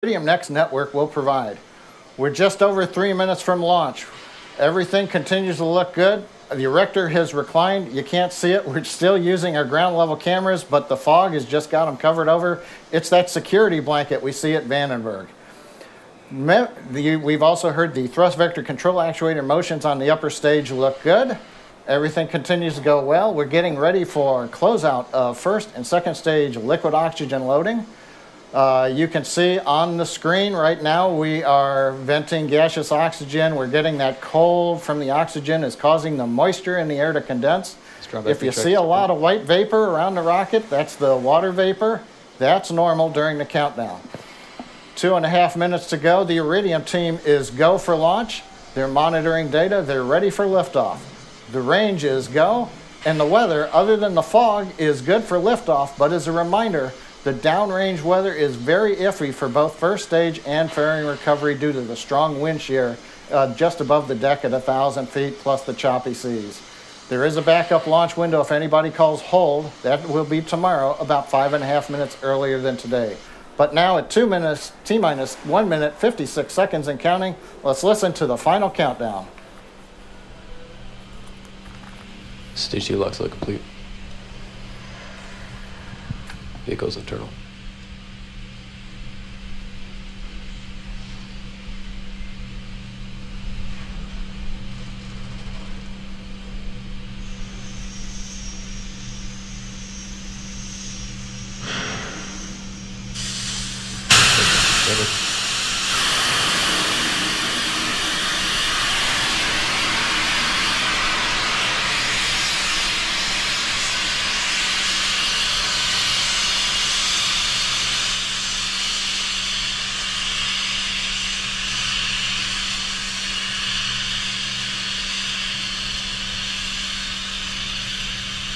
Iridium Next network will provide. We're just over 3 minutes from launch. Everything continues to look good. The erector has reclined. You can't see it. We're still using our ground level cameras, but the fog has just got them covered over. It's that security blanket we see at Vandenberg. We've also heard the thrust vector control actuator motions on the upper stage look good. Everything continues to go well. We're getting ready for closeout of first and second stage liquid oxygen loading. You can see on the screen right now we are venting gaseous oxygen. We're getting that cold from the oxygen is causing the moisture in the air to condense. If you see a lot of white vapor around the rocket, that's the water vapor. That's normal during the countdown. 2.5 minutes to go. The Iridium team is go for launch. They're monitoring data. They're ready for liftoff. The range is go, and the weather, other than the fog, is good for liftoff, but as a reminder, the downrange weather is very iffy for both first stage and fairing recovery due to the strong wind shear just above the deck at 1,000 feet plus the choppy seas. There is a backup launch window if anybody calls hold. That will be tomorrow, about 5.5 minutes earlier than today. But now at 2 minutes, T-minus 1 minute, 56 seconds and counting, let's listen to the final countdown. Stage 2 locks look complete. Vehicles internal.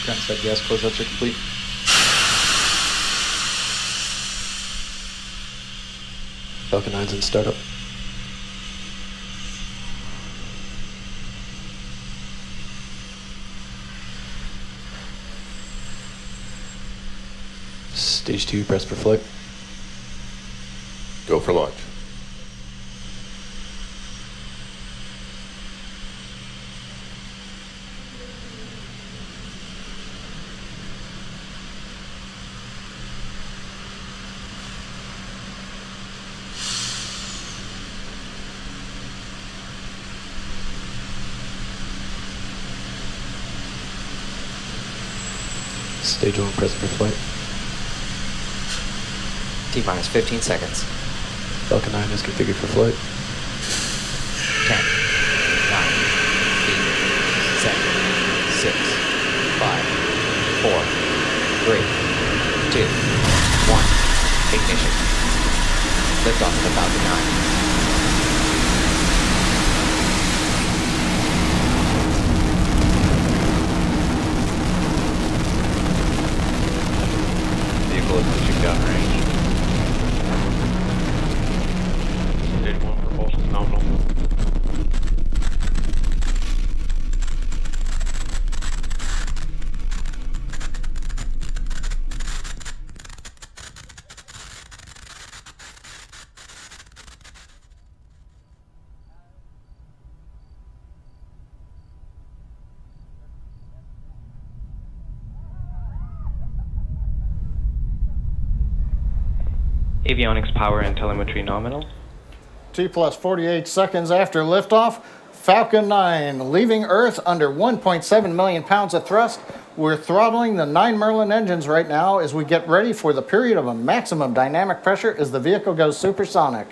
Ground side gas closeouts are complete. Falcon 9's in startup. Stage 2 press for flight. Go for launch. Stage 1 press for flight. T-minus 15 seconds. Falcon 9 is configured for flight. 10, 9, 8, 7, 6, 5, 4, 3, 2, 1. Ignition. Liftoff of the Falcon 9. Vehicle is pushing downrange. Stage 1 propulsion nominal. Avionics power and telemetry nominal. T plus 48 seconds after liftoff, Falcon 9 leaving Earth under 1.7 million pounds of thrust. We're throttling the 9 Merlin engines right now as we get ready for the period of a maximum dynamic pressure as the vehicle goes supersonic.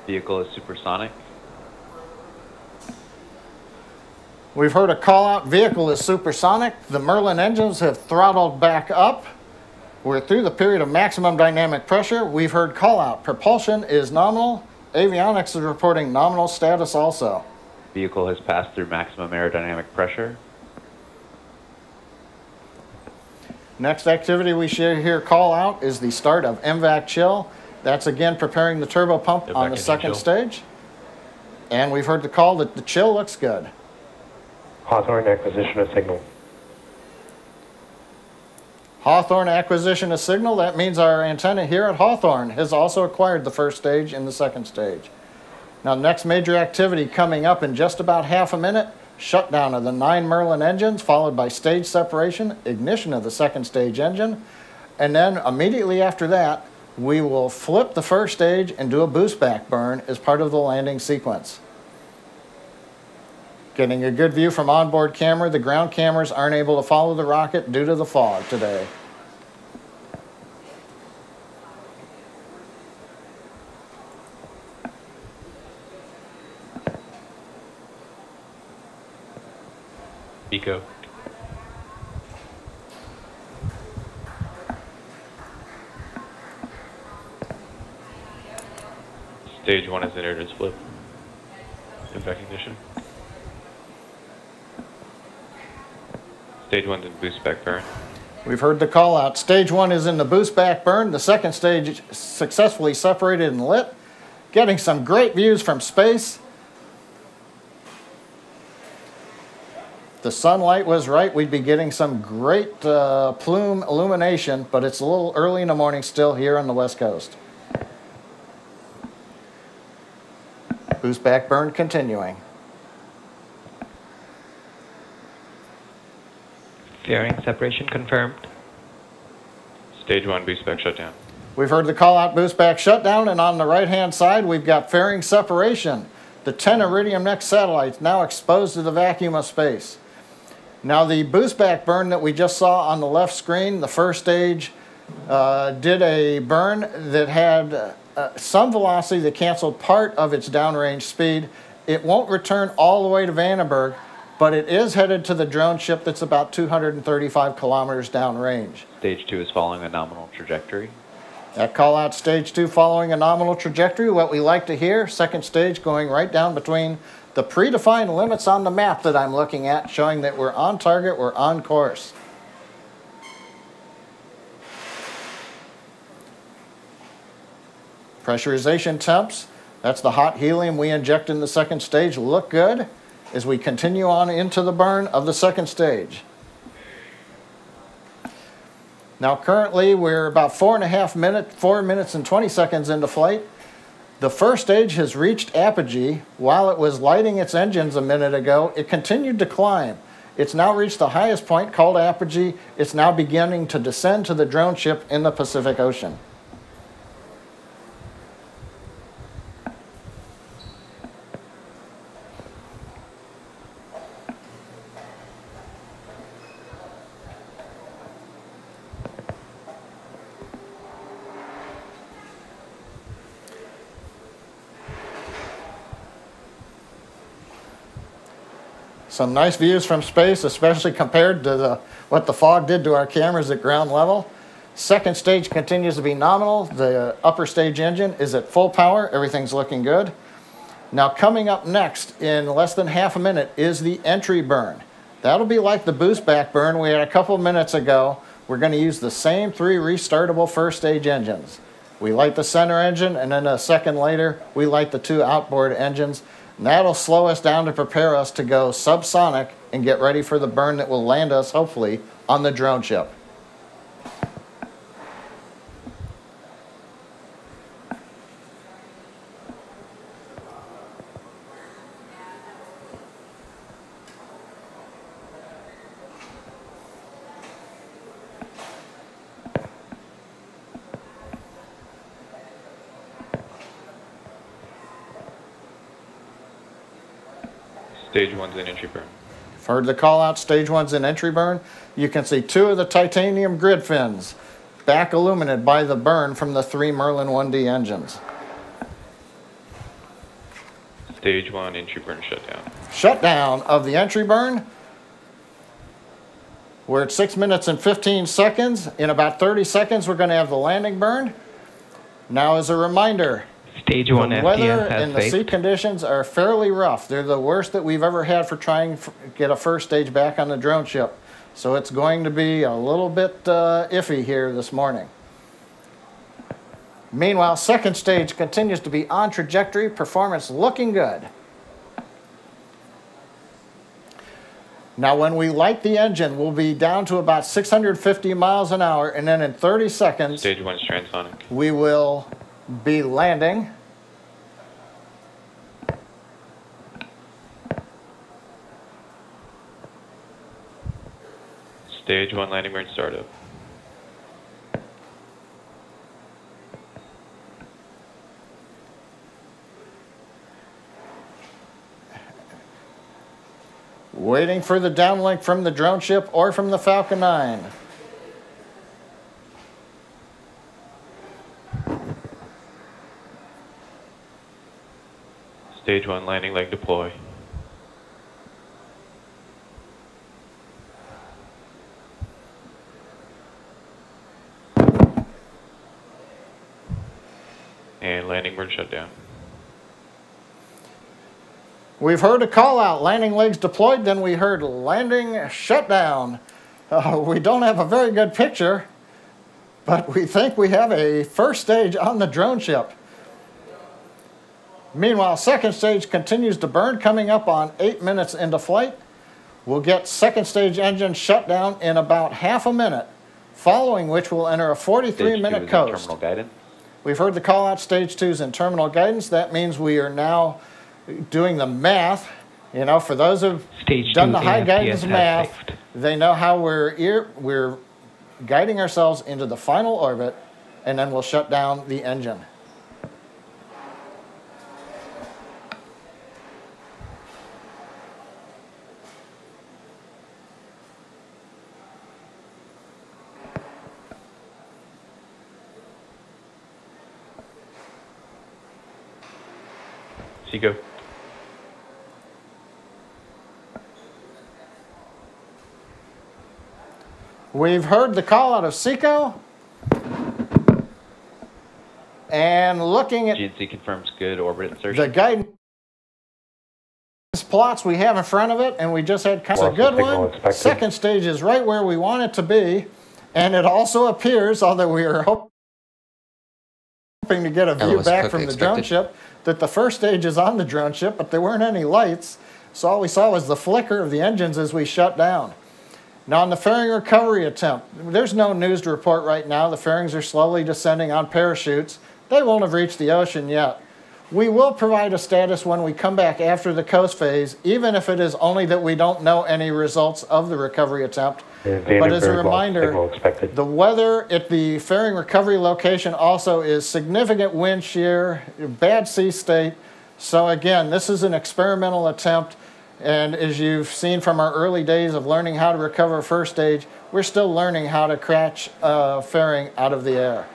Vehicle is supersonic. We've heard a call out, vehicle is supersonic. The Merlin engines have throttled back up. We're through the period of maximum dynamic pressure. We've heard call out, propulsion is nominal. Avionics is reporting nominal status also. Vehicle has passed through maximum aerodynamic pressure. Next activity we share here call out is the start of MVAC chill. That's again preparing the turbo pump on the second stage. And we've heard the call that the chill looks good. Hawthorne acquisition of signal. Hawthorne acquisition of signal. That means our antenna here at Hawthorne has also acquired the first stage and the second stage. Now, next major activity coming up in just about half a minute, shutdown of the 9 Merlin engines, followed by stage separation, ignition of the second stage engine, and then immediately after that, we will flip the first stage and do a boost back burn as part of the landing sequence. Getting a good view from onboard camera. The ground cameras aren't able to follow the rocket due to the fog today. Eco. Stage 1 has entered its flip. In recognition. Stage 1's in boost back burn. We've heard the call out. Stage 1 is in the boost back burn. The second stage successfully separated and lit. Getting some great views from space. If the sunlight was right, we'd be getting some great plume illumination, but it's a little early in the morning still here on the West Coast. Boost back burn continuing. Fairing separation confirmed. Stage 1 boost back shutdown. We've heard the call out boost back shutdown, and on the right hand side we've got fairing separation. The 10 Iridium Next satellites now exposed to the vacuum of space. Now the boost back burn that we just saw on the left screen, the first stage did a burn that had some velocity that canceled part of its downrange speed. It won't return all the way to Vandenberg, but it is headed to the drone ship that's about 235 kilometers downrange. Stage 2 is following a nominal trajectory. That call out stage 2 following a nominal trajectory. What we like to hear, second stage going right down between the predefined limits on the map that I'm looking at, showing that we're on target, we're on course. Pressurization temps, that's the hot helium we inject in the second stage, look good as we continue on into the burn of the second stage. Now currently we're about 4 minutes and 20 seconds into flight. The first stage has reached apogee. While it was lighting its engines a minute ago, it continued to climb. It's now reached the highest point called apogee. It's now beginning to descend to the drone ship in the Pacific Ocean. Some nice views from space, especially compared to what the fog did to our cameras at ground level. Second stage continues to be nominal. The upper stage engine is at full power. Everything's looking good. Now coming up next in less than half a minute is the entry burn. That'll be like the boost back burn we had a couple minutes ago. We're going to use the same 3 restartable first stage engines. We light the center engine, and then a second later we light the 2 outboard engines. And that'll slow us down to prepare us to go subsonic and get ready for the burn that will land us, hopefully, on the drone ship. Stage 1's in entry burn. Heard the call out, stage 1's in entry burn. You can see 2 of the titanium grid fins back illuminated by the burn from the 3 Merlin 1D engines. Stage 1 entry burn shutdown. Shutdown of the entry burn. We're at 6 minutes and 15 seconds. In about 30 seconds, we're going to have the landing burn. Now, as a reminder, Stage 1 the weather FTS has and the sea saved. conditions are fairly rough. They're the worst that we've ever had for trying to get a first stage back on the drone ship. So it's going to be a little bit iffy here this morning. Meanwhile, second stage continues to be on trajectory, performance looking good. Now, when we light the engine, we'll be down to about 650 miles an hour, and then in 30 seconds, Stage 1 is transonic. we will be landing. Stage 1 landing burn startup. Waiting for the downlink from the drone ship or from the Falcon 9. Stage 1 landing leg deploy. And landing burn shutdown. We've heard a call out, landing legs deployed, then we heard landing shutdown. We don't have a very good picture, but we think we have a first stage on the drone ship. Meanwhile, second stage continues to burn, coming up on 8 minutes into flight. We'll get second stage engine shutdown in about half a minute, following which we'll enter a 43-minute coast. Terminal guidance. We've heard the call out, stage 2 is in terminal guidance. That means we are now doing the math. You know, for those who've Stage done 2 the high AFTS guidance has math, left. they know how we're guiding ourselves into the final orbit, and then we'll shut down the engine. Seago. We've heard the call out of SECO, and looking at GNC confirms good orbit insertion. the guidance plots we have in front of it, and we just had kind of a good one. Second stage is right where we want it to be, and it also appears, although we are hoping to get a view back from the drone ship, that the first stage is on the drone ship, but there weren't any lights, so all we saw was the flicker of the engines as we shut down. Now, on the fairing recovery attempt, there's no news to report right now. The fairings are slowly descending on parachutes. They won't have reached the ocean yet. We will provide a status when we come back after the coast phase, even if it is only that we don't know any results of the recovery attempt. But as a reminder, the weather at the fairing recovery location also is significant wind shear, bad sea state. So again, this is an experimental attempt. And as you've seen from our early days of learning how to recover first stage, we're still learning how to catch fairing out of the air.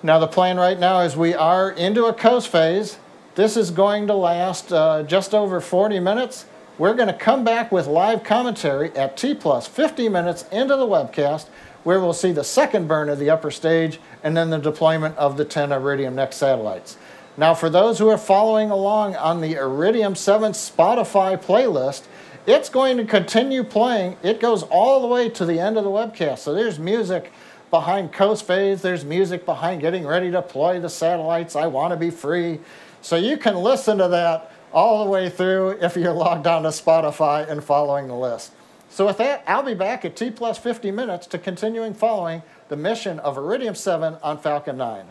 Now the plan right now is we are into a coast phase. This is going to last just over 40 minutes. We're going to come back with live commentary at T plus 50 minutes into the webcast, where we'll see the second burn of the upper stage and then the deployment of the 10 Iridium Next satellites. Now, for those who are following along on the Iridium 7 Spotify playlist, it's going to continue playing. It goes all the way to the end of the webcast. So there's music behind coast phase. There's music behind getting ready to deploy the satellites. I want to be free. So you can listen to that all the way through if you're logged on to Spotify and following the list. So with that, I'll be back at T plus 50 minutes to continuing following the mission of Iridium 7 on Falcon 9.